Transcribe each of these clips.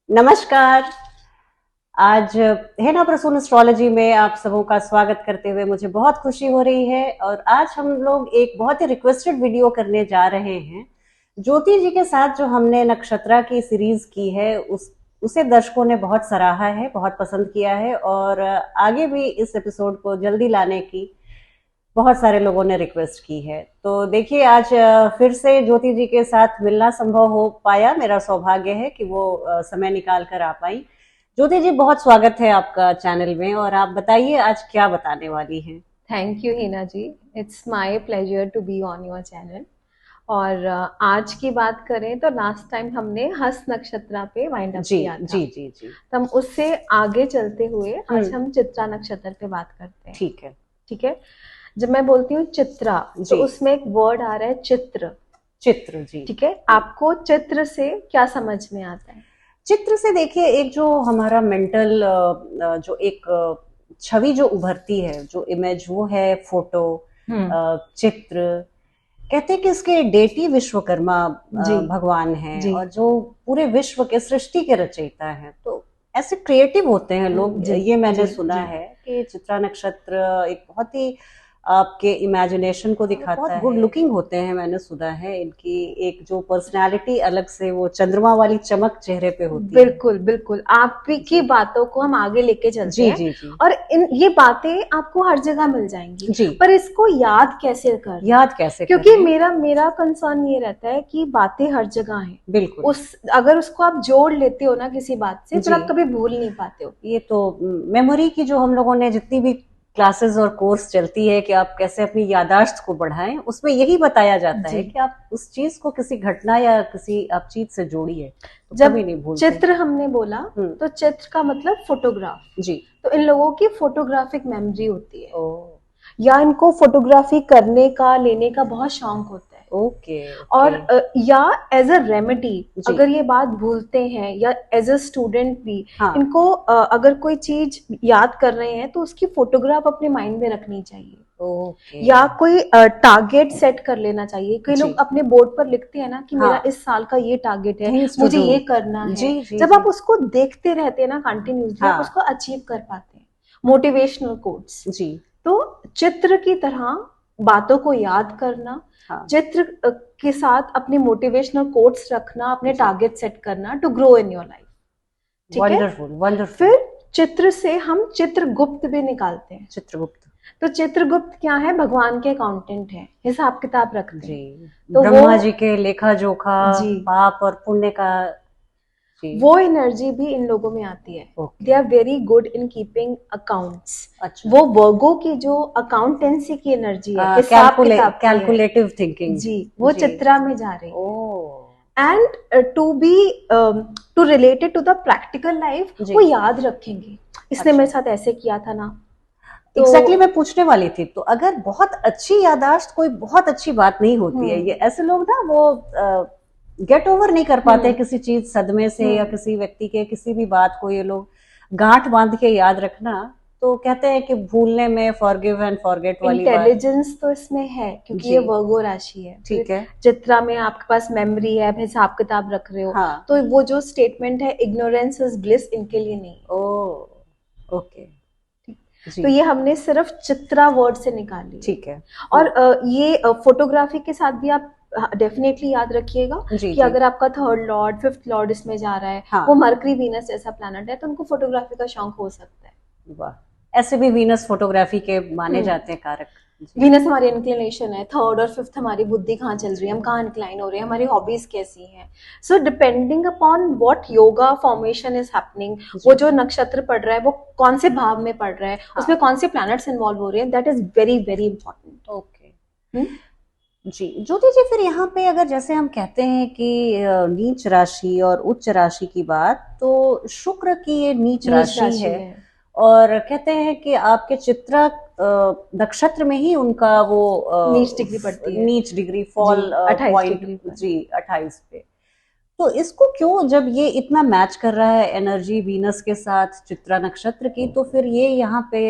नमस्कार। आज हेना प्रसून एस्ट्रोलॉजी में आप सबों का स्वागत करते हुए मुझे बहुत खुशी हो रही है और आज हम लोग एक बहुत ही रिक्वेस्टेड वीडियो करने जा रहे हैं। ज्योति जी के साथ जो हमने नक्षत्रा की सीरीज की है उसे दर्शकों ने बहुत सराहा है, बहुत पसंद किया है और आगे भी इस एपिसोड को जल्दी लाने की बहुत सारे लोगों ने रिक्वेस्ट की है। तो देखिए आज फिर से ज्योति जी के साथ मिलना संभव हो पाया। मेरा सौभाग्य है कि वो समय निकाल कर आ पाई। ज्योति जी, बहुत स्वागत है आपका चैनल में और आप बताइए आज क्या बताने वाली हैं। Thank you Hina ji. It's my pleasure to be on your channel. और आज की बात करें तो लास्ट टाइम हमने हस्त नक्षत्र पे वाइंड अप जी किया था। जी जी जी। तो हम उससे आगे चलते हुए आज हम चित्रा नक्षत्र पे बात करते हैं। ठीक है। ठीक है। जब मैं बोलती हूँ चित्रा तो जी। उसमें एक वर्ड आ रहा है चित्र। चित्र। जी। ठीक है, आपको चित्र से क्या समझ में आता है? चित्र से देखिए, एक जो हमारा मेंटल जो एक छवि जो उभरती है, जो इमेज, वो है फोटो, चित्र। कहते हैं कि इसके डेटी विश्वकर्मा जी भगवान हैं जी और जो पूरे विश्व के सृष्टि के रचयिता हैं। तो ऐसे क्रिएटिव होते हैं लोग। जी ये मैंने जी सुना जी। है कि चित्रा नक्षत्र एक बहुत ही आपके इमेजिनेशन को दिखाता है। बहुत गुड लुकिंग होते हैं, मैंने सुना है। इनकी एक जो पर्सनालिटी अलग से वो चंद्रमा वाली चमक चेहरे पे होती है। बिल्कुल बिल्कुल, आपकी बातों को हम आगे लेके चलते जी हैं। जी जी और ये बातें आपको हर जगह मिल जाएंगी। जी। पर इसको याद कैसे करना? याद कैसे क्योंकि करें? मेरा कंसर्न ये रहता है कि बातें हर जगह हैं। बिल्कुल। अगर उसको आप जोड़ लेते हो ना किसी बात से, फिर जी। आप कभी भूल नहीं पाते हो। ये तो मेमोरी की जो हम लोगों ने जितनी भी क्लासेस और कोर्स चलती है कि आप कैसे अपनी याददाश्त को बढ़ाएं, उसमें यही बताया जाता है जी। कि आप उस चीज को किसी घटना या किसी आप चीज से जोड़िए तो जब कभी नहीं भूलते। चित्र हमने बोला तो चित्र का मतलब फोटोग्राफ। जी। तो इन लोगों की फोटोग्राफिक मेमोरी होती है, ओ। या इनको फोटोग्राफी करने का, लेने का बहुत शौक होता है। ओके और ओके। या एज अ रेमेडी, जी। अगर ये बात भूलते हैं, या एज अ स्टूडेंट भी, हाँ। इनको अगर कोई चीज याद कर रहे हैं तो उसकी फोटोग्राफ अपने माइंड में रखनी चाहिए। ओके। या कोई टारगेट सेट कर लेना चाहिए। कई जी। लोग अपने बोर्ड पर लिखते हैं ना कि हाँ। मेरा इस साल का ये टारगेट है, थिंग्स टू मुझे डू। ये करना है। जी जी जब जी। आप उसको देखते रहते हैं ना कंटिन्यूसली, आप हाँ। उसको अचीव कर पाते हैं। Motivational quotes. जी। तो चित्र की तरह बातों को याद करना, हाँ। चित्र के साथ अपने मोटिवेशनल कोट्स रखना, अपने जी। टारगेट सेट करना to grow in your life. ठीक है। Wonderful wonderful. फिर चित्र से हम चित्रगुप्त भी निकालते हैं। चित्रगुप्त। तो चित्रगुप्त क्या है? भगवान के अकाउंटेंट है, हिसाब किताब रखते जी। हैं। तो ब्रह्मा जी के लेखा जोखा, जी, पाप और पुण्य का। जी। वो एनर्जी भी इन लोगों में आती है। Okay. They are very good in keeping accounts. अच्छा। वो वर्गो की जो अकाउंटेंसी की एनर्जी है, हिसाब किताब की है, कैलकुलेटिव थिंकिंग। जी, वो जी। चित्रा में जा रही ओ। है। And to related to the practical life, जी। वो याद रखेंगे इसने अच्छा। मेरे साथ ऐसे किया था ना। तो एग्जैक्टली मैं पूछने वाली थी। तो अगर बहुत अच्छी याददाश्त कोई बहुत अच्छी बात नहीं होती है, ये ऐसे लोग ना वो गेट ओवर नहीं कर पाते किसी चीज सदमे से या किसी व्यक्ति के किसी भी बात को ये लोग गांठ बांध के याद रखना। तो कहते हैं कि भूलने में फॉरगिव एंड फॉरगेट वाली बात। इंटेलिजेंस तो इसमें है क्योंकि जी। ये वर्गो राशि है। ठीक है। चित्रा में आपके पास मेमोरी है, हिसाब किताब रख रहे हो। हाँ। तो वो जो स्टेटमेंट है इग्नोरेंस इज ब्लिस, इनके लिए नहीं है। ओ। ओके। जी। तो ये हमने सिर्फ चित्रा वर्ड से निकाली है। ठीक है। और ये फोटोग्राफी के साथ भी आप डेफिनेटली याद रखिएगा जी कि जी। अगर आपका थर्ड लॉर्ड, फिफ्थ लॉर्ड इसमें जा रहा है, हाँ। वो मरकरी वीनस जैसा प्लैनेट है, तो उनको फोटोग्राफी का शौक हो सकता है। वाह। ऐसे भी वीनस फोटोग्राफी के माने जाते हैं कारक। जी। वीनस हमारी इंक्लिनेशन है, थर्ड और फिफ्थ हमारी बुद्धि कहाँ चल रही है, हम कहाँ इंक्लाइन हो रहे हैं, हमारी हॉबीज कैसी हैं। So depending upon what yoga formation is happening, वो जो नक्षत्र पड़ रहा है वो कौन से भाव में पड़ रहा है, उसमें कौन से प्लैनेट्स इन्वॉल्व हो रहे हैं, that is very very important. Okay. जी ज्योति जी, फिर यहाँ पे अगर जैसे हम कहते हैं कि नीच राशि और उच्च राशि की बात, तो शुक्र की ये नीच राशि है और कहते हैं कि आपके चित्रा नक्षत्र में ही उनका वो नीच डिग्री पड़ती है, नीच डिग्री फॉल 28 पॉइंट। डिग्री पर। जी 28 पे। तो इसको क्यों, जब ये इतना मैच कर रहा है एनर्जी वीनस के साथ चित्रा नक्षत्र की, तो फिर ये यहाँ पे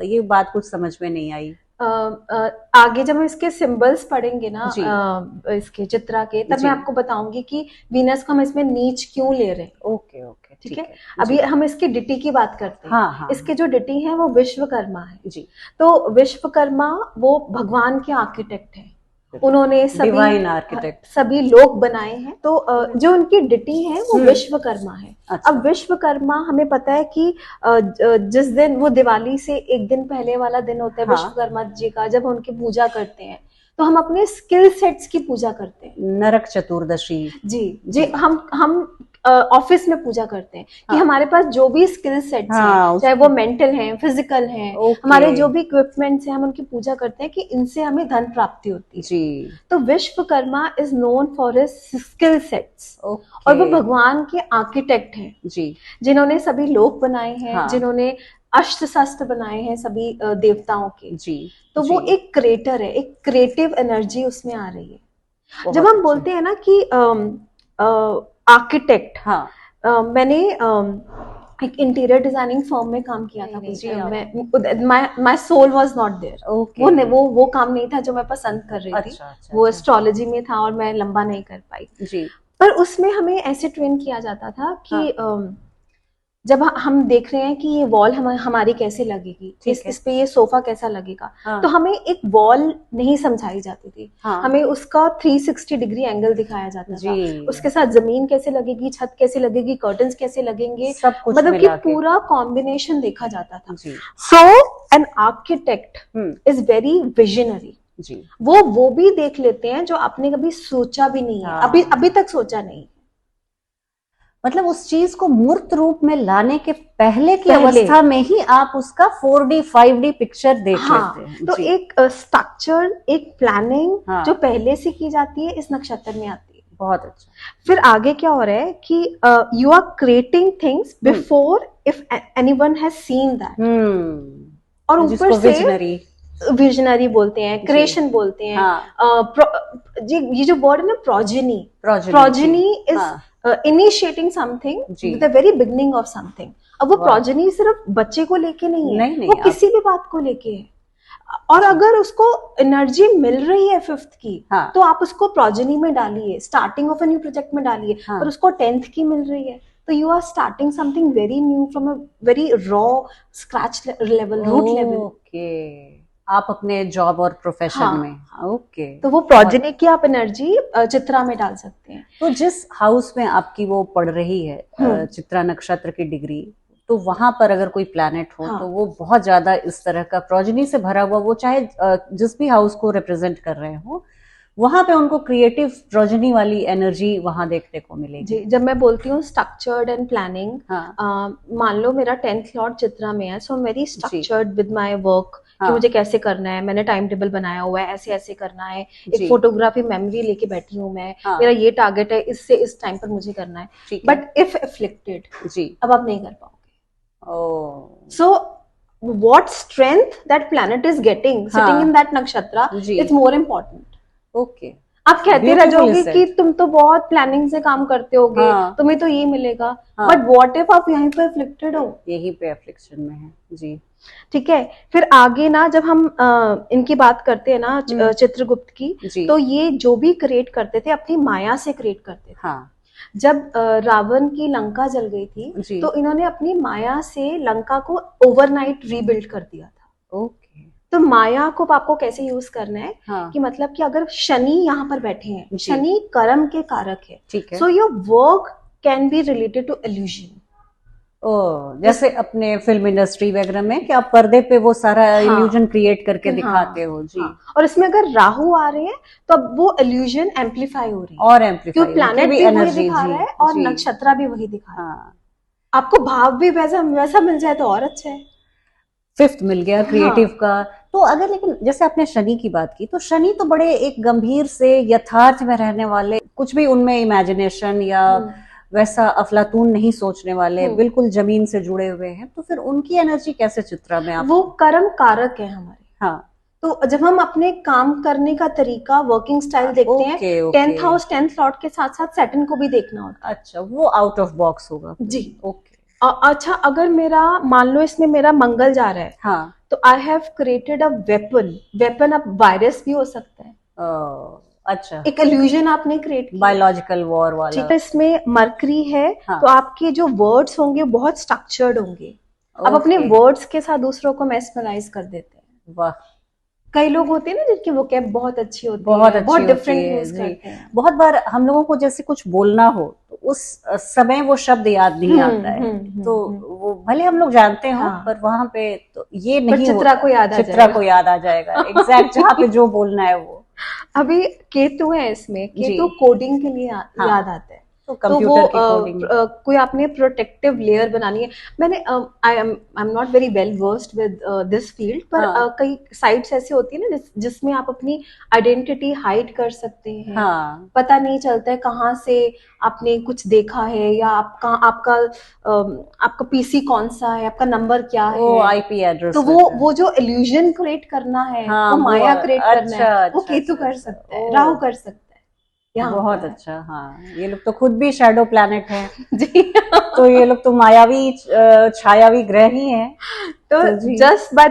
ये बात कुछ समझ में नहीं आई। आगे जब हम इसके सिंबल्स पढ़ेंगे ना, जी। इसके चित्रा के, तब जी। मैं आपको बताऊंगी कि वीनस को हम इसमें नीच क्यों ले रहे हैं। Okay okay. ठीक है। अभी हम इसकी डिटी की बात करते हैं। हाँ। इसके जो डिटी है वो विश्वकर्मा है जी। तो विश्वकर्मा वो भगवान के आर्किटेक्ट हैं, उन्होंने डिवाइन आर्किटेक्ट सभी लोग बनाए हैं। तो जो उनकी डिटी है वो विश्वकर्मा है। अच्छा। अब विश्वकर्मा हमें पता है कि जिस दिन वो दिवाली से एक दिन पहले वाला दिन होता है विश्वकर्मा जी का, जब हम उनकी पूजा करते हैं तो हम अपने स्किल सेट्स की पूजा करते हैं। नरक चतुर्दशी। जी हम ऑफिस में पूजा करते हैं कि हमारे पास जो भी स्किल सेट्स हैं, चाहे वो मेंटल हैं, फिजिकल हैं, हमारे जो भी इक्विपमेंट्स हैं, हम उनकी पूजा करते हैं कि इनसे हमें धन प्राप्ति होती है। जी। तो Vishwakarma is known for his skill sets और वो भगवान के आर्किटेक्ट हैं जी, जिन्होंने सभी लोक बनाए हैं, जिन्होंने अस्त्र शस्त्र बनाए हैं सभी देवताओं के जी। तो वो एक क्रिएटर है, एक क्रिएटिव एनर्जी उसमें आ रही है। जब हम बोलते हैं ना कि आर्किटेक्ट, मैंने एक इंटीरियर डिजाइनिंग फर्म में काम किया था। My soul was not there. वो काम नहीं था जो मैं पसंद कर रही थी। वो एस्ट्रोलॉजी में था और मैं लंबा नहीं कर पाई जी। पर उसमें हमें ऐसे ट्रेन किया जाता था कि जब हम देख रहे हैं कि ये वॉल हमारी कैसे लगेगी, इस पे ये सोफा कैसा लगेगा, तो हमें एक वॉल नहीं समझाई जाती थी। हमें उसका 360 डिग्री एंगल दिखाया जाता था। उसके साथ जमीन कैसे लगेगी, छत कैसे लगेगी, कर्टन्स कैसे लगेंगे, सब कुछ मतलब कि पूरा कॉम्बिनेशन देखा जाता था। So an architect is very visionary जी। वो भी देख लेते हैं जो आपने कभी सोचा भी नहीं है, अभी तक सोचा नहीं। मतलब उस चीज को मूर्त रूप में लाने के पहले की अवस्था में ही आप उसका 4D 5D पिक्चर देख लेते हैं। तो एक स्ट्रक्चर, एक प्लानिंग जो पहले से की जाती है इस नक्षत्र में आती है। बहुत अच्छा। फिर आगे क्या हो रहा है कि you are creating things before if anyone has seen that. और ऊपर से विजनरी बोलते हैं, क्रिएशन बोलते हैं। ये जो वर्ड है ना progeny is initiating something with the very beginning of something. अब वो प्रोजेनी सिर्फ बच्चे को लेके नहीं है, वो किसी भी बात को लेके है। और अगर उसको एनर्जी मिल रही है 5th की, तो आप उसको प्रोजेनी में डालिए, starting of a new project में डालिए। पर उसको 10th की मिल रही है तो you are starting something very new from a very raw scratch level, root level. आप अपने जॉब और प्रोफेशन में ओके। तो वो प्रोजेनी की आप एनर्जी चित्रा में डाल सकते हैं। तो जिस हाउस में आपकी वो पढ़ रही है चित्रा नक्षत्र की डिग्री, तो वहां पर अगर कोई प्लैनेट हो तो वो बहुत ज्यादा इस तरह का प्रोजेनी से भरा हुआ, वो चाहे जिस भी हाउस को रिप्रेजेंट कर रहे हो, वहां पे उनको क्रिएटिव प्रोजेनी वाली एनर्जी वहां देखने को मिलेगी जी। जब मैं बोलती हूँ स्ट्रक्चर्ड एंड प्लानिंग, मान लो मेरा 10th लॉर्ड चित्रा में है, so I am very structured with my work कि मुझे कैसे करना है। मैंने टाइम टेबल बनाया हुआ है, ऐसे ऐसे करना है। एक फोटोग्राफी मेमोरी लेके बैठी हूँ मैं, मेरा ये टारगेट है, इससे इस टाइम पर मुझे करना है। बट इफ एफ्लिक्टेड जी, अब आप नहीं कर पाओगे। So what strength that planet is getting sitting in that नक्षत्र इज मोर इम्पोर्टेंट। ओके। आप कहते रह जाओगे कि तुम तो बहुत प्लानिंग से काम करते होगे, तुम्हें तो ये मिलेगा, बट व्हाट इफ आप यहीं पे अफ्लिक्टेड हो, यहीं पे अफ्लिक्शन में है जी। ठीक है। फिर आगे ना जब हम इनकी बात करते हैं ना चित्रगुप्त की, तो ये जो भी क्रिएट करते थे अपनी माया से क्रिएट करते थे। जब रावण की लंका जल गई थी तो इन्होंने अपनी माया से लंका को ओवरनाइट रीबिल्ड कर दिया था। ओके। तो माया को आपको कैसे यूज करना है कि मतलब कि अगर शनि यहाँ पर बैठे हैं, शनि कर्म के कारक है, so your work can be related to illusion. जैसे अपने फिल्म इंडस्ट्री वगैरह में कि आप पर्दे पे वो सारा इल्यूजन क्रिएट करके दिखाते हो जी। और इसमें अगर राहु आ रहे हैं तो अब वो इल्यूजन एम्पलीफाई हो रही है, और एम्पलीफाई, क्योंकि प्लैनेट भी वही दिखा रहा है और नक्षत्र भी वही दिखा रहा है। आपको भाव भी वैसा मिल जाए तो और अच्छा है। 5th मिल गया क्रिएटिव का। तो अगर लेकिन जैसे आपने शनि की बात की, तो शनि तो बड़े एक गंभीर से यथार्थ में रहने वाले, कुछ भी उनमें इमेजिनेशन या वैसा अफलातून नहीं सोचने वाले, बिल्कुल जमीन से जुड़े हुए हैं। तो फिर उनकी एनर्जी कैसे चित्रा में? आप वो कर्म कारक है हमारे। तो जब हम अपने काम करने का तरीका, वर्किंग स्टाइल देखते हैं, 10th हाउस 10th लॉर्ड के साथ साथ सैटर्न को भी देखना होता है। अच्छा, वो आउट ऑफ बॉक्स होगा जी। ओके। अच्छा, अगर मेरा मान लो इसमें मेरा मंगल जा रहा है, तो I have created a weapon. अब वायरस भी हो सकता है। अच्छा, एक इल्यूजन आपने क्रिएट किया। बायोलॉजिकल वॉर वाला। ठीक है, इसमें मरकरी है, हाँ। तो आपके जो वर्ड्स होंगे बहुत स्ट्रक्चर्ड होंगे। आप अपने ओके, वर्ड्स के साथ दूसरों को मेस्मराइज कर देते हैं। वाह, कई लोग होते हैं ना जिनकी वोकैब बहुत अच्छी होती बहुत है, अच्छी बहुत होती डिफरेंट है यूज जी। करते हैं। बहुत बार हम लोगों को जैसे कुछ बोलना हो तो उस समय वो शब्द याद नहीं आता है, तो हम्म। वो भले हम लोग जानते हो हाँ, पर वहां पे तो ये पर नहीं चित्रा होता को है। याद आ चित्रा को जाएगा। याद आ जाएगा एग्जैक्ट जहाँ पे जो बोलना है वो। अभी केतु है, इसमें जी, केतु कोडिंग के लिए हाँ, याद आता है। तो तो वो कंप्यूटर की कोडिंग। कोई आपने प्रोटेक्टिव लेयर बनानी है। मैंने I am not very well versed with this field, पर हाँ, कई साइट्स ऐसी होती है ना जिसमें आप अपनी आइडेंटिटी हाइड कर सकते हैं। हाँ, पता नहीं चलता है कहाँ से आपने कुछ देखा है, या आपका पीसी कौन सा है, आपका नंबर क्या वो है। आईपी तो एड्रेस वो रहता है। वो जो इल्यूजन क्रिएट करना है, हाँ, वो माया क्रिएट करना अच्छा, है, वो अच्छा, केतु अच्छा, कर अच्छा, सकता है, राहु ओ, कर सकता है, यहाँ बहुत पर अच्छा। हाँ, ये लोग तो खुद भी शैडो प्लैनेट हैं, जी। तो ये लोग तो मायावी छायावी ग्रह ही हैं। तो तो जी, just by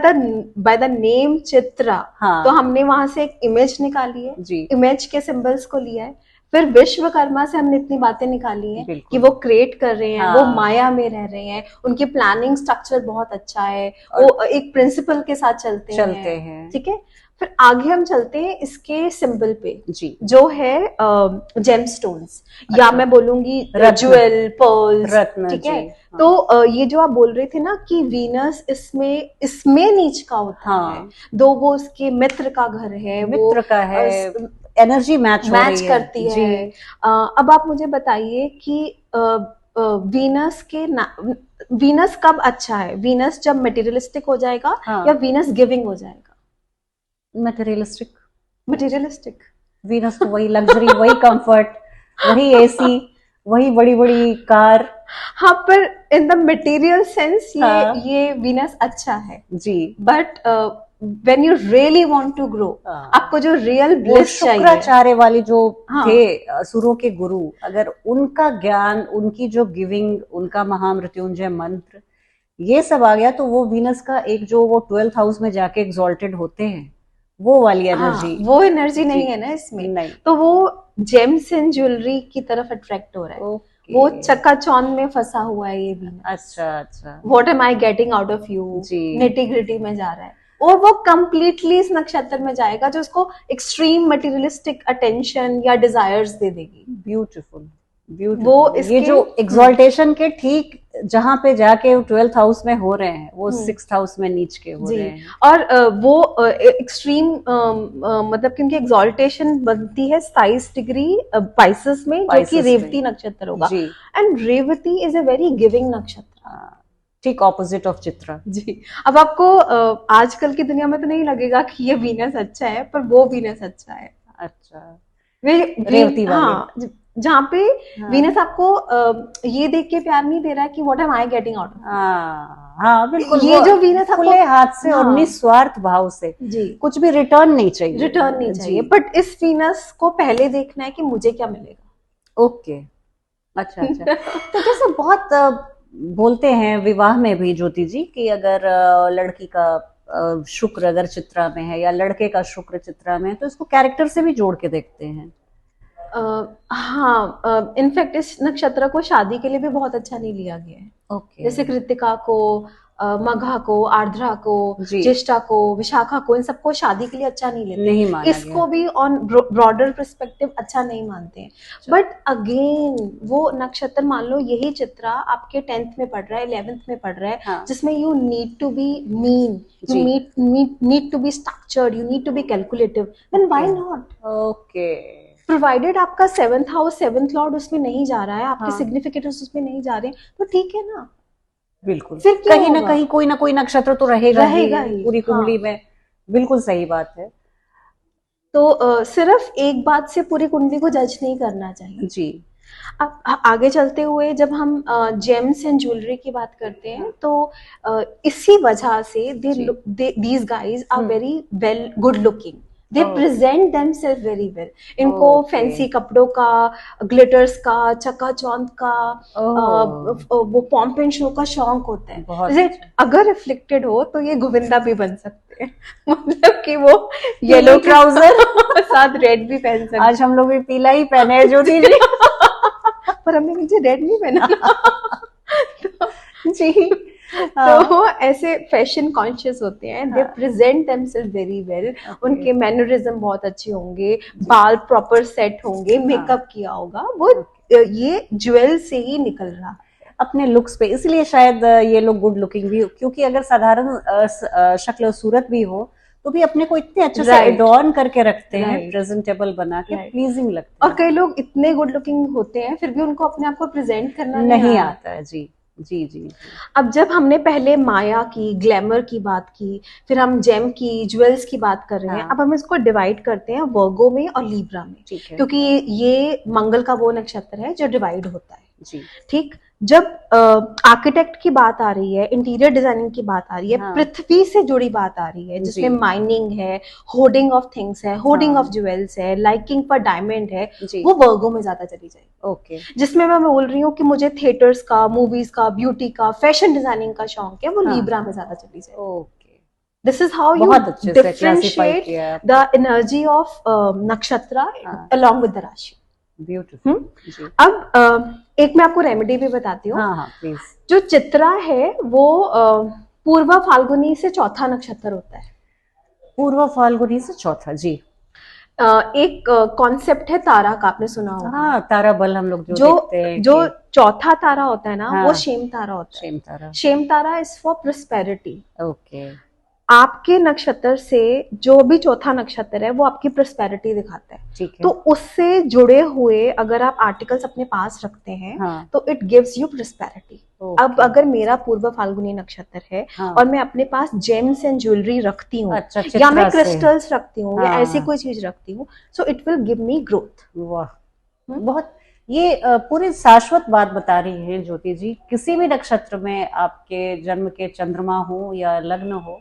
the name Chitra, तो हाँ, हमने वहां से एक इमेज निकाली है, जी, इमेज के सिंबल्स को लिया है, फिर विश्वकर्मा से हमने इतनी बातें निकाली हैं कि बिल्कुल, वो क्रिएट कर रहे हैं, वो हाँ, माया में रह रहे हैं, उनकी प्लानिंग स्ट्रक्चर बहुत अच्छा है, और वो एक प्रिंसिपल के साथ चलते चलते हैं। हैं। ठीक है, फिर आगे हम चलते हैं इसके सिंबल पे, जी, जो है जेमस्टोन्स, या अच्छा, मैं बोलूंगी रत्न, ज्वेल पर्ल्स। रत्न ठीक जी, है, हाँ, तो ये जो आप बोल रहे थे ना कि वीनस इसमें इसमें नीच का होता है, हाँ, दो वो उसके मित्र का घर है, वो मित्र का है, एनर्जी मैच हो मैच रही है करती जी। है। अब आप मुझे बताइए कि वीनस वीनस कब अच्छा है? वीनस जब मटेरियलिस्टिक हो जाएगा, या हाँ, वीनस गिविंग हो जाएगा? मटेरियलिस्टिक। मटेरियलिस्टिक। वीनस तो वही लग्जरी, वही कंफर्ट, वही एसी, वही बड़ी बड़ी कार। हाँ, पर इन द मटेरियल सेंस हाँ, ये वीनस अच्छा है, जी, but when you really want to grow, हाँ, आपको जो रियल वो ब्लिस चाहिए। शुक्राचार्य वाली जो थे हाँ, असुरों के गुरु, अगर उनका ज्ञान, उनकी जो गिविंग, उनका महामृत्युंजय मंत्र, ये सब आ गया तो वो वीनस का एक जो वो 12th हाउस में जाके एग्जॉल्टेड होते हैं, वो वाली हाँ, एनर्जी। वो एनर्जी जी, नहीं है ना इसमें। नहीं, तो वो जेम्स एंड ज्वेलरी की तरफ अट्रैक्ट हो रहा है, ओके, वो चकाचौंध में फंसा हुआ है ये वीनस। अच्छा, अच्छा, what am I getting out of you, जी, निटी ग्रिटी में जा रहा है, और वो कंप्लीटली इस नक्षत्र में जाएगा जो उसको एक्सट्रीम मटेरियलिस्टिक अटेंशन या डिजायर्स दे देगी। ब्यूटीफुल, वो ब्यूटीफुल। ये इसके जो एग्जॉल्टेशन के ठीक जहां पे जाके 12th हाउस में हो रहे हैं, वो 6th हाउस में नीच के हो जी, रहे हैं। और वो एक्सट्रीम मतलब क्योंकि एग्जॉल्टेशन बनती है 27 डिग्री पाइसेस में, जो कि पाइसेस में, रेवती नक्षत्र होगा, जी, and Revati is a very giving नक्षत्र। ठीक ऑपोजिट ऑफ चित्रा। जी, अब आपको आजकल की दुनिया में तो नहीं लगेगा कि ये वीनस अच्छा है, पर वो वीनस अच्छा है। अच्छा, वे रेवती वाले, हाँ, जहाँ पे हाँ, वीनस आपको ये देख के प्यार नहीं दे रहा है कि what am I getting out of हाँ, हाँ, बिल्कुल, इट। ये वो जो वीनस आपको, खुले हाथ से और हाँ निस्वार्थ भाव से, जी, कुछ भी रिटर्न नहीं चाहिए। रिटर्न नहीं जी, चाहिए, बट इस वीनस को पहले देखना है कि मुझे क्या मिलेगा। ओके, अच्छा, अच्छा। तो जैसे बहुत बोलते हैं विवाह में भी ज्योति जी कि अगर लड़की का शुक्र अगर चित्रा में है या लड़के का शुक्र चित्रा में है तो इसको कैरेक्टर से भी जोड़ के देखते हैं। हाँ, इनफैक्ट इस नक्षत्र को शादी के लिए भी बहुत अच्छा नहीं लिया गया है। ओके, जैसे कृतिका को, मघा को, आर्द्रा को, जी, ज्येष्ठा को, विशाखा को, इन सबको शादी के लिए अच्छा नहीं लेते, नहीं माना गया। इसको भी ऑन ब्रॉडर पर्सपेक्टिव अच्छा नहीं मानते हैं। बट अगेन वो नक्षत्र, मान लो यही चित्रा आपके 10th में पढ़ रहा है, 11th में पढ़ रहा है, हाँ, जिसमें you need to be mean, जी, you need to be structured, you need to be calculative, then why not? Okay, provided आपका 7th हाउस, 7th लॉर्ड उसमें नहीं जा रहा है, आपके हाँ, सिग्निफिकेटर्स उसमें नहीं जा रहे हैं, तो ठीक है ना, बिल्कुल, फिर क्या कहीं ना होगा? कहीं कोई ना कोई नक्षत्र तो रहेगा ही रहेगा ही, पूरी हाँ। कुंडली में। बिल्कुल सही बात है। तो सिर्फ एक बात से पूरी कुंडली को जज नहीं करना चाहिए। जी, अब आगे चलते हुए जब हम जेम्स एंड ज्वेलरी की बात करते हैं, तो इसी वजह से जी, these guys are hmm, very well good looking, they Oh. Present themselves very well. इनको Okay. फैंसी कपड़ों का, ग्लिटर्स का, चकाचौंध का, Oh. वो पॉम्प एंड शो का शौक होता है। बहुत जैसे अच्छा। अगर रिफ्लेक्टेड हो तो ये गोविंदा भी बन सकते हैं। मतलब कि वो येलो पीली ट्राउजर साथ रेड भी पहन सकते आज हम लोग भी पीला ही पहने हैं ज्योति जी। पर हमने नीचे रेड नहीं पहना। जी तो ऐसे फैशन कॉन्शियस होते हैं, दे हाँ। Present themselves very well. Okay. उनके मैनरिज्म बहुत अच्छे होंगे, बाल प्रॉपर सेट होंगे, मेकअप किया होगा, वो ये ज्वेल से ही निकल रहा है अपने लुक्स पे, इसलिए शायद ये लोग गुड लुकिंग भी, क्योंकि अगर साधारण शक्ल और सूरत भी हो तो भी अपने को इतने अच्छे से Right. एडॉर्न करके रखते हैं, Right. प्रेजेंटेबल बना के, Right. प्लीजिंग लगते और हैं। कई लोग इतने गुड लुकिंग होते हैं फिर भी उनको अपने आप को प्रेजेंट करना नहीं आता है। जी जी जी जी। अब जब हमने पहले माया की, ग्लैमर की बात की, फिर हम जेम की, ज्वेल्स की बात कर रहे हैं, हाँ। अब हम इसको डिवाइड करते हैं वर्गो में और लीब्रा में, ठीक है। क्योंकि ये मंगल का वो नक्षत्र है जो डिवाइड होता है। जी ठीक, जब आर्किटेक्ट की बात आ रही है, इंटीरियर डिजाइनिंग की बात आ रही है, हाँ। पृथ्वी से जुड़ी बात आ रही है, जिसमें जी। माइनिंग है, होर्डिंग ऑफ थिंग्स है, होर्डिंग हाँ। ऑफ ज्वेल्स है, लाइकिंग फॉर डायमंड है, जी। वो वर्गो में ज्यादा चली जाएगी। ओके। जिसमें मैं बोल रही हूँ कि मुझे थिएटर्स का, मूवीज का, ब्यूटी का, फैशन डिजाइनिंग का शौक है, वो हाँ। लीब्रा में ज्यादा चली जाएगी। Okay. This is how you बहुत अच्छे से क्लासिफाई डिफरेंशिएट किया है द एनर्जी ऑफ नक्षत्र हाँ। अलॉन्ग विद द राशि। ब्यूटीफुल। जी अब एक मैं आपको रेमेडी भी बताती हूँ। हाँ हाँ प्लीज। जो चित्रा है वो पूर्व फाल्गुनी से चौथा नक्षत्र होता है। पूर्व फाल्गुनी से चौथा। जी। एक कॉन्सेप्ट है तारा का, आपने सुना होगा। हाँ, तारा बल हम लोग जो देखते हैं जो कि चौथा तारा होता है ना, हाँ। वो शेम तारा होता है। शेम तारा। शेम तारा इज फॉर प्रोस्पेरिटी। ओके। आपके नक्षत्र से जो भी चौथा नक्षत्र है वो आपकी प्रोस्पेरिटी दिखाता है। ठीक है। तो उससे जुड़े हुए अगर आप आर्टिकल्स अपने पास रखते हैं हाँ। तो it gives you prosperity. Okay. अब अगर मेरा पूर्व फाल्गुनी नक्षत्र है हाँ। और मैं अपने पास जेम्स एंड ज्वेलरी रखती हूँ, अच्छा, या मैं चित्रा से। क्रिस्टल्स रखती हूँ, या हाँ। ऐसी कोई चीज रखती हूँ, so it will give me growth. वाह, बहुत ये पूरी शाश्वत बात बता रही हैं ज्योति जी। किसी भी नक्षत्र में आपके जन्म के चंद्रमा हो या लग्न हो,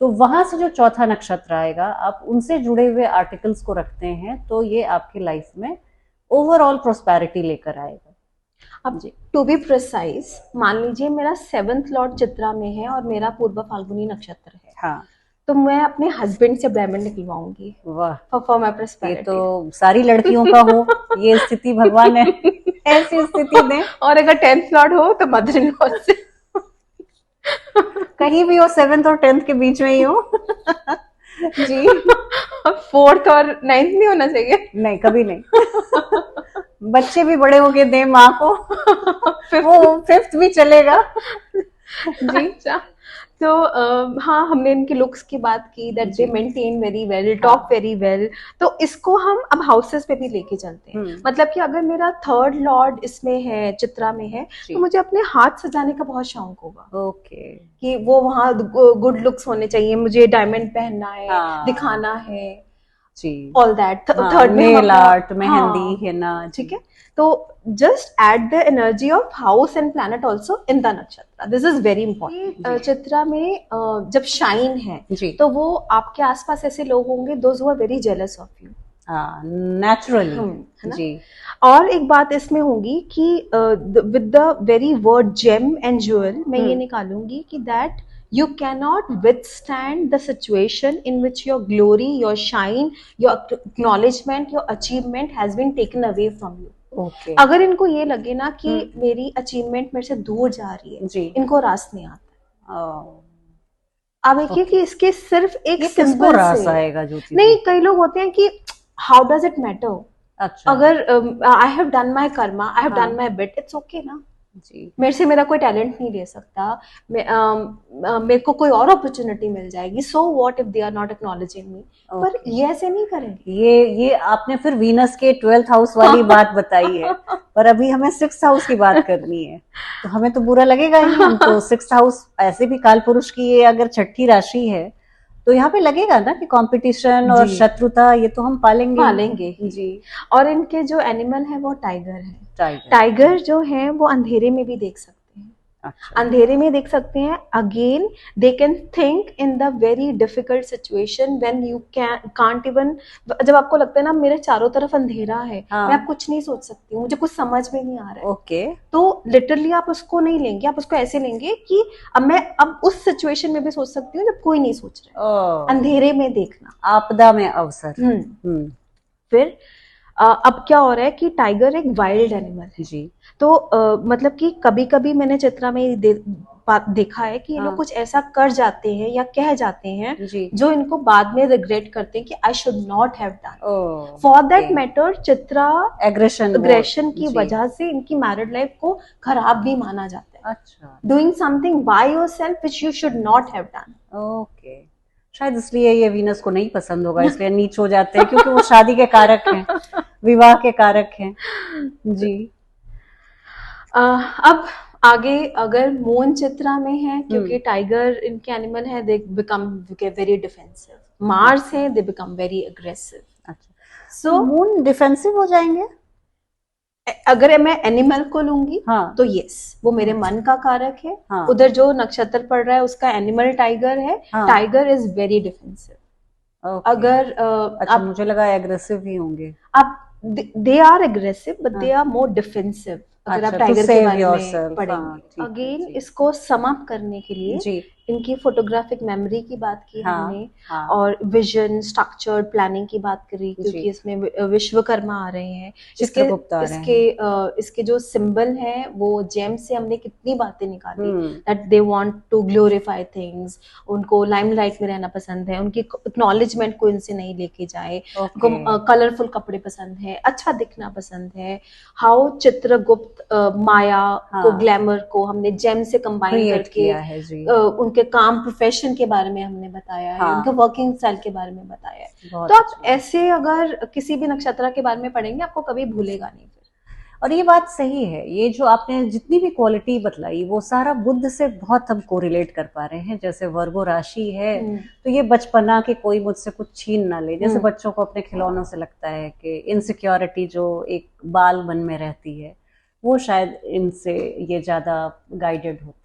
तो वहां से जो चौथा नक्षत्र आएगा, आप उनसे जुड़े हुए आर्टिकल्स को रखते हैं तो ये आपकी लाइफ में ओवरऑल प्रोस्पेरिटी लेकर आएगा। अब टू बी प्रिसाइज, मान लीजिए मेरा 7th लॉर्ड चित्रा में है और मेरा पूर्व फाल्गुनी नक्षत्र है, हाँ। तो मैं अपने हस्बैंड से ब्राह्मण निकलवाऊंगी वाह, फॉर माय ये प्रोस्पेरिटी। तो सारी लड़कियों का हो ये स्थिति, भगवान है ऐसी स्थिति दें। और अगर 10th लॉर्ड हो तो मदर इन लॉ से कहीं भी हो, 7th और 10th के बीच में ही हो। जी। 4th और 9th नहीं होना चाहिए। नहीं, कभी नहीं। बच्चे भी बड़े हो गए, दे माँ को। वो 5th भी चलेगा। जी। अच्छा, तो हाँ, हमने इनकी लुक्स की बात की, that they maintain very well, talk very well. तो इसको हम अब हाउसेस पे भी लेके चलते हैं। मतलब कि अगर मेरा 3rd लॉर्ड इसमें है, चित्रा में है, तो मुझे अपने हाथ सजाने का बहुत शौक होगा। ओके। कि वो वहाँ गुड लुक्स होने चाहिए, मुझे डायमंड पहनना है, हाँ। दिखाना है, जी। All that. हाँ, 3rd में नेल आर्ट, मेहंदी, henna, ठीक है। तो just add the energy of house and planet also in the nakshatra, this is very important. Chitra में जब शाइन है जी। तो वो आपके आसपास ऐसे लोग होंगे, those who are very jealous of you, naturally. है ना? जी। और एक बात इसमें होगी कि with the very word gem and jewel, मैं ये निकालूंगी कि that you cannot withstand the situation in which your glory, your shine, your acknowledgement, your achievement has been taken away from you. Okay. अगर इनको ये लगे ना कि मेरी अचीवमेंट मेरे से दूर जा रही है, जी। इनको रास नहीं आता। आप देखिए Okay. कि इसके सिर्फ एक ये किसको सिंबल रास से आएगा ज्योति? नहीं, कई लोग होते हैं कि हाउ डज इट मैटर, अच्छा, अगर I have done my Karma, I have done my bit, it's okay ना। जी। मेरे से मेरा कोई टैलेंट नहीं ले सकता, मेरे को कोई और अपॉर्चुनिटी मिल जाएगी, so what if they are not acknowledging me. पर ये ऐसे नहीं करेंगे। ये आपने फिर वीनस के 12th हाउस वाली बात बताई है, पर अभी हमें 6th हाउस की बात करनी है, तो हमें तो बुरा लगेगा ही। हम तो 6th हाउस ऐसे भी काल पुरुष की, ये अगर छठी राशि है तो यहाँ पे लगेगा ना कि कंपटीशन और शत्रुता, ये तो हम पालेंगे जी। और इनके जो एनिमल है वो टाइगर है। टाइगर। टाइगर जो है वो अंधेरे में भी देख सकते हैं। अच्छा। अंधेरे में देख सकते हैं, again they can think in the very difficult situation when you can't even, जब आपको लगता है ना मेरे चारों तरफ अंधेरा है, हाँ। मैं अब कुछ नहीं सोच सकती हूँ, मुझे कुछ समझ में नहीं आ रहा है, ओके। तो लिटरली आप उसको नहीं लेंगे, आप उसको ऐसे लेंगे कि अब मैं अब उस सिचुएशन में भी सोच सकती हूँ जब कोई नहीं सोच रहा है, अंधेरे में देखना, आपदा में अवसर। फिर अब क्या हो रहा है कि टाइगर एक वाइल्ड एनिमल है जी। तो मतलब कि कभी कभी मैंने चित्रा में देखा है कि ये लोग कुछ ऐसा कर जाते हैं या कह जाते हैं जी। जो इनको बाद में रिग्रेट करते हैं कि I should not have done. For that okay. Matter Chitra aggression की वजह से इनकी मैरिड लाइफ को खराब भी माना जाता है। अच्छा। Doing something by yourself which you should not have done. Okay, शायद इसलिए ये वीनस को नहीं पसंद होगा, इसलिए नीच हो जाते हैं क्योंकि वो शादी के कारक हैं, विवाह के कारक हैं। जी। अब आगे अगर मून चित्रा में है, क्योंकि टाइगर इनके एनिमल है, they become very defensive, Mars है दे बिकम वेरी अग्रेसिव। अच्छा, सो मून डिफेंसिव हो जाएंगे अगर मैं एनिमल को लूंगी। हाँ। तो यस, वो मेरे मन का कारक है। हाँ। उधर जो नक्षत्र पड़ रहा है उसका एनिमल टाइगर है। हाँ। Tiger is very defensive. अगर अच्छा, मुझे लगा एग्रेसिव ही होंगे। आप they are aggressive but they are more defensive अगर आप टाइगर के बारे में पढ़ेंगे। अगेन इसको समाप्त करने के लिए जी। इनकी फोटोग्राफिक मेमोरी की बात की हमने, हाँ। और विजन, स्ट्रक्चर, प्लानिंग की बात करी, क्योंकि इसमें विश्वकर्मा आ रहे हैं, इसके जो सिंबल है वो जेम्स से हमने कितनी बातें निकाली, that they want to glorify things, उनको लाइमलाइट में रहना पसंद है, उनकी एक्नॉलेजमेंट को इनसे नहीं लेके जाए, उनको कलरफुल कपड़े पसंद है, अच्छा दिखना पसंद है। हाउ चित्रगुप्त माया को, ग्लैमर को हमने जेम से कंबाइन करके उनके काम, प्रोफेशन के बारे में हमने बताया है, उनके वर्किंग स्टाइल के बारे में बताया है। तो आप ऐसे अगर किसी भी नक्षत्र के बारे में पढ़ेंगे आपको कभी भूलेगा नहीं। और ये बात सही है, ये जो आपने जितनी भी क्वालिटी बतलाई वो सारा बुध से बहुत हम कोरिलेट कर पा रहे हैं। जैसे वर्गो राशि है तो ये बचपना के कोई मुझसे कुछ छीन ना ले, जैसे बच्चों को अपने खिलौनों से लगता है कि इनसिक्योरिटी जो एक बाल मन में रहती है वो शायद इनसे ये ज्यादा गाइडेड होते हैं।